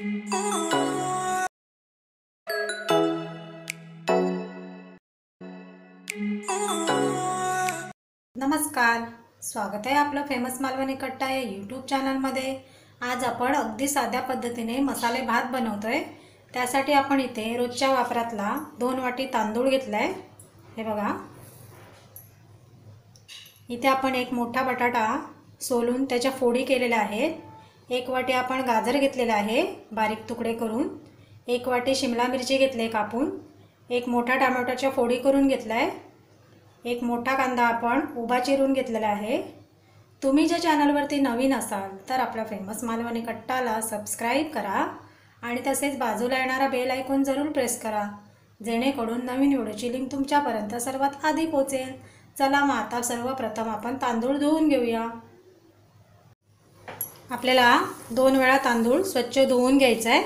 नमस्कार, स्वागत आहे आपलं फेमस मालवणी कट्टा या यूट्यूब चॅनलमध्ये। आज आपण अगदी साध्या पद्धतीने मसाले भात बनवतोय। त्यासाठी आपण इथे रोजच्या वापरातला 2 वाटी तांदूळ घेतलाय। हे बघा, इथे आपण एक मोठा बटाटा सोलून त्याच्या फोडी केलेल्या आहेत। 1 वाटी आपण गाजर घेतलेला आहे बारीक तुकडे करून। 1 वाटी शिमला मिरची घेतली कापून। 1 मोठा टोमॅटोच्या फोडी करून घेतलाय। 1 मोठा कांदा आपण उभा चिरून घेतलेला आहे। तुम्ही ज्या चॅनलवरती नवीन असाल तर आपल्या फेमस मालवणी कट्टाला सबस्क्राइब करा आणि तसेच बाजूला येणारा बेल आयकॉन जरूर प्रेस करा, जेणेकरून नवीन व्हिडिओची लिंक तुमच्यापर्यंत सर्वात आधी पोहोचेल। चला मग आता सर्वप्रथम आपण तांदूळ धुवून घेऊया। आपल्याला 2 वेळा तांदूळ स्वच्छ धुवून घ्यायचा आहे।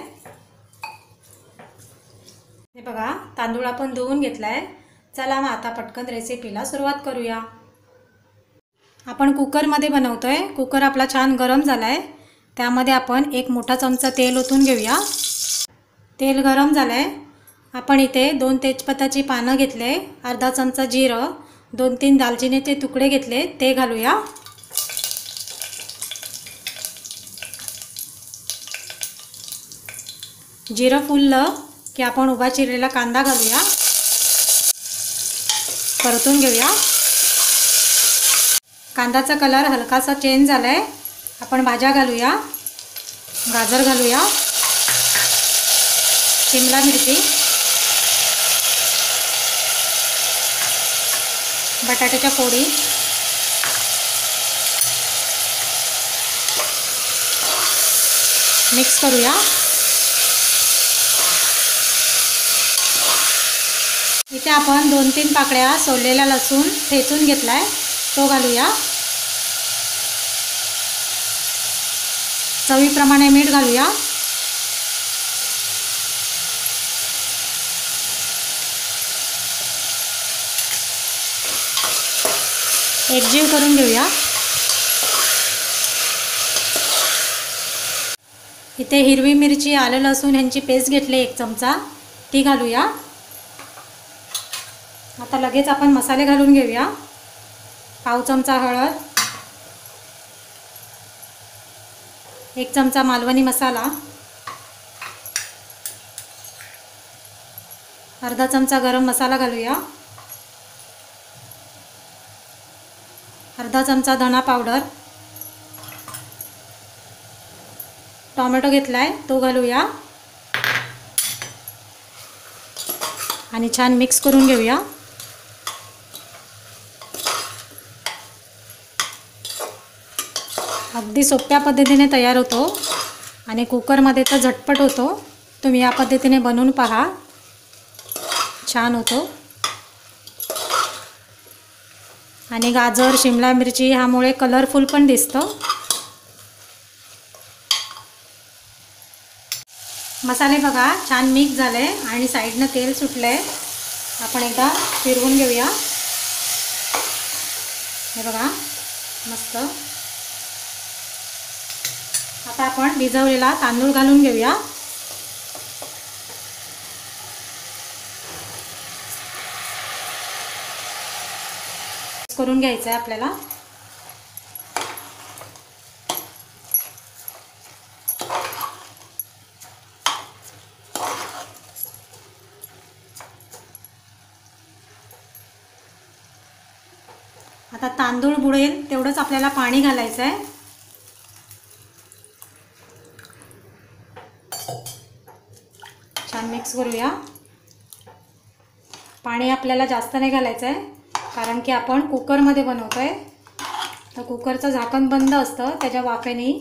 हे बघा, तांदूळ आपण धुवून घेतलाय। चला मग आता पटकन रेसिपीला सुरुवात करूया। आपण कुकरमध्ये बनवतोय। कुकर आपला छान गरम झालाय। त्यामध्ये आपण 1 मोठा चमचा तेल ओतून घेऊया। तेल गरम झालंय। आपण इथे 2 तेजपत्ताची पानं घेतले, अर्धा चमचा जिरं, 2-3 दालचिनीचे तुकडे घेतले, ते घालूया। जिरं फुललं की आपण उभा चिरलेला कांदा घालूया, परतून घेऊया। कांद्याचा कलर हलकासा चेंज झालाय। आपण भाज्या घालूया। गाजर घालूया, शिमला मिरची, बटाट्याच्या फोडी, मिक्स करूया। इथे आपण 2-3 पाकळ्या सोललेला लसूण ठेचून घेतलाय, तो घालूया। चवीप्रमाणे मीठ घालूया। एकजीव करून घेऊया। इथे हिरवी मिरची, आलं लसूण यांची पेस्ट घेतली 1 चमचा, ती घालूया। आता लगेच आपण मसाले घालून घेऊया। पाव चमचा हळद, 1 चमचा मालवणी मसाला, अर्धा चमचा गरम मसाला घालूया, अर्धा चमचा धना पावडर, टोमॅटो घेतलाय तो घालूया आणि छान मिक्स करून घेऊया। अगदी सोप्या पद्धतीने तयार होतो आणि कुकरमध्ये तर झटपट होतो। तुम्ही या पद्धतीने बनवून पहा, छान होतो। आणि गाजर, शिमला मिरची ह्यामुळे कलरफुल पण दिसतं। मसाले बघा छान मिक्स झाले आणि साईडनं तेल सुटलंय। आपण एकदा फिरवून घेऊया। हे बघा, मस्त। आता आपण भिजवलेला तांदूळ घालून घेऊया। करून घ्यायचं आहे आपल्याला। आता तांदूळ बुडेल तेवढंच आपल्याला पाणी घालायचं आहे। छान मिक्स करूया। पाणी आपल्याला जास्त नाही घालायचं आहे, कारण की आपण कुकरमध्ये बनवतोय, तर कुकरचं झाकण बंद असतं, त्याच्या वाफेने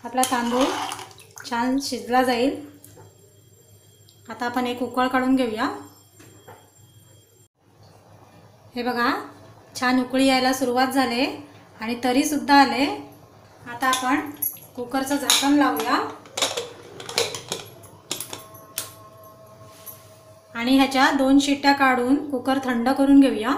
आपला तांदूळ छान शिजला जाईल। आता आपण एक उकळ काढून घेऊया। हे बघा, छान उकळी यायला सुरुवात झाली आणि तरी सुद्धा आले। आता आपण कुकरचं झाकण लावूया आणि ह्याच्या 2 शिट्ट्या काढून कुकर थंड करून घेऊया।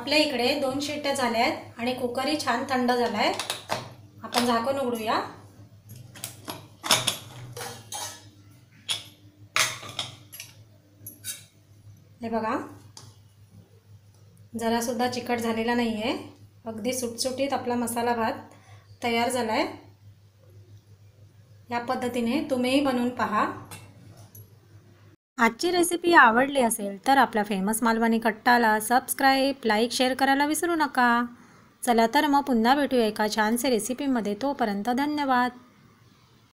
आपल्या इकडे 2 शिट्ट्या झाल्या आहेत आणि कुकरही छान थंड झाला आहे. आपण झाकण उघडूया. हे बघा, जरासुद्धा चिकट झालेला नाही आहे. अगदी सुटसुटीत आपला मसाला भात तयार झाला आहे. या पद्धतीने तुम्हीही बनवून पहा. आजची रेसिपी आवडली असेल तर आपल्या फेमस मालवणी कट्टाला सबस्क्राईब, लाईक, शेअर करायला विसरू नका. चला तर मग पुन्हा भेटूया एका छानसे रेसिपीमध्ये. तोपर्यंत धन्यवाद.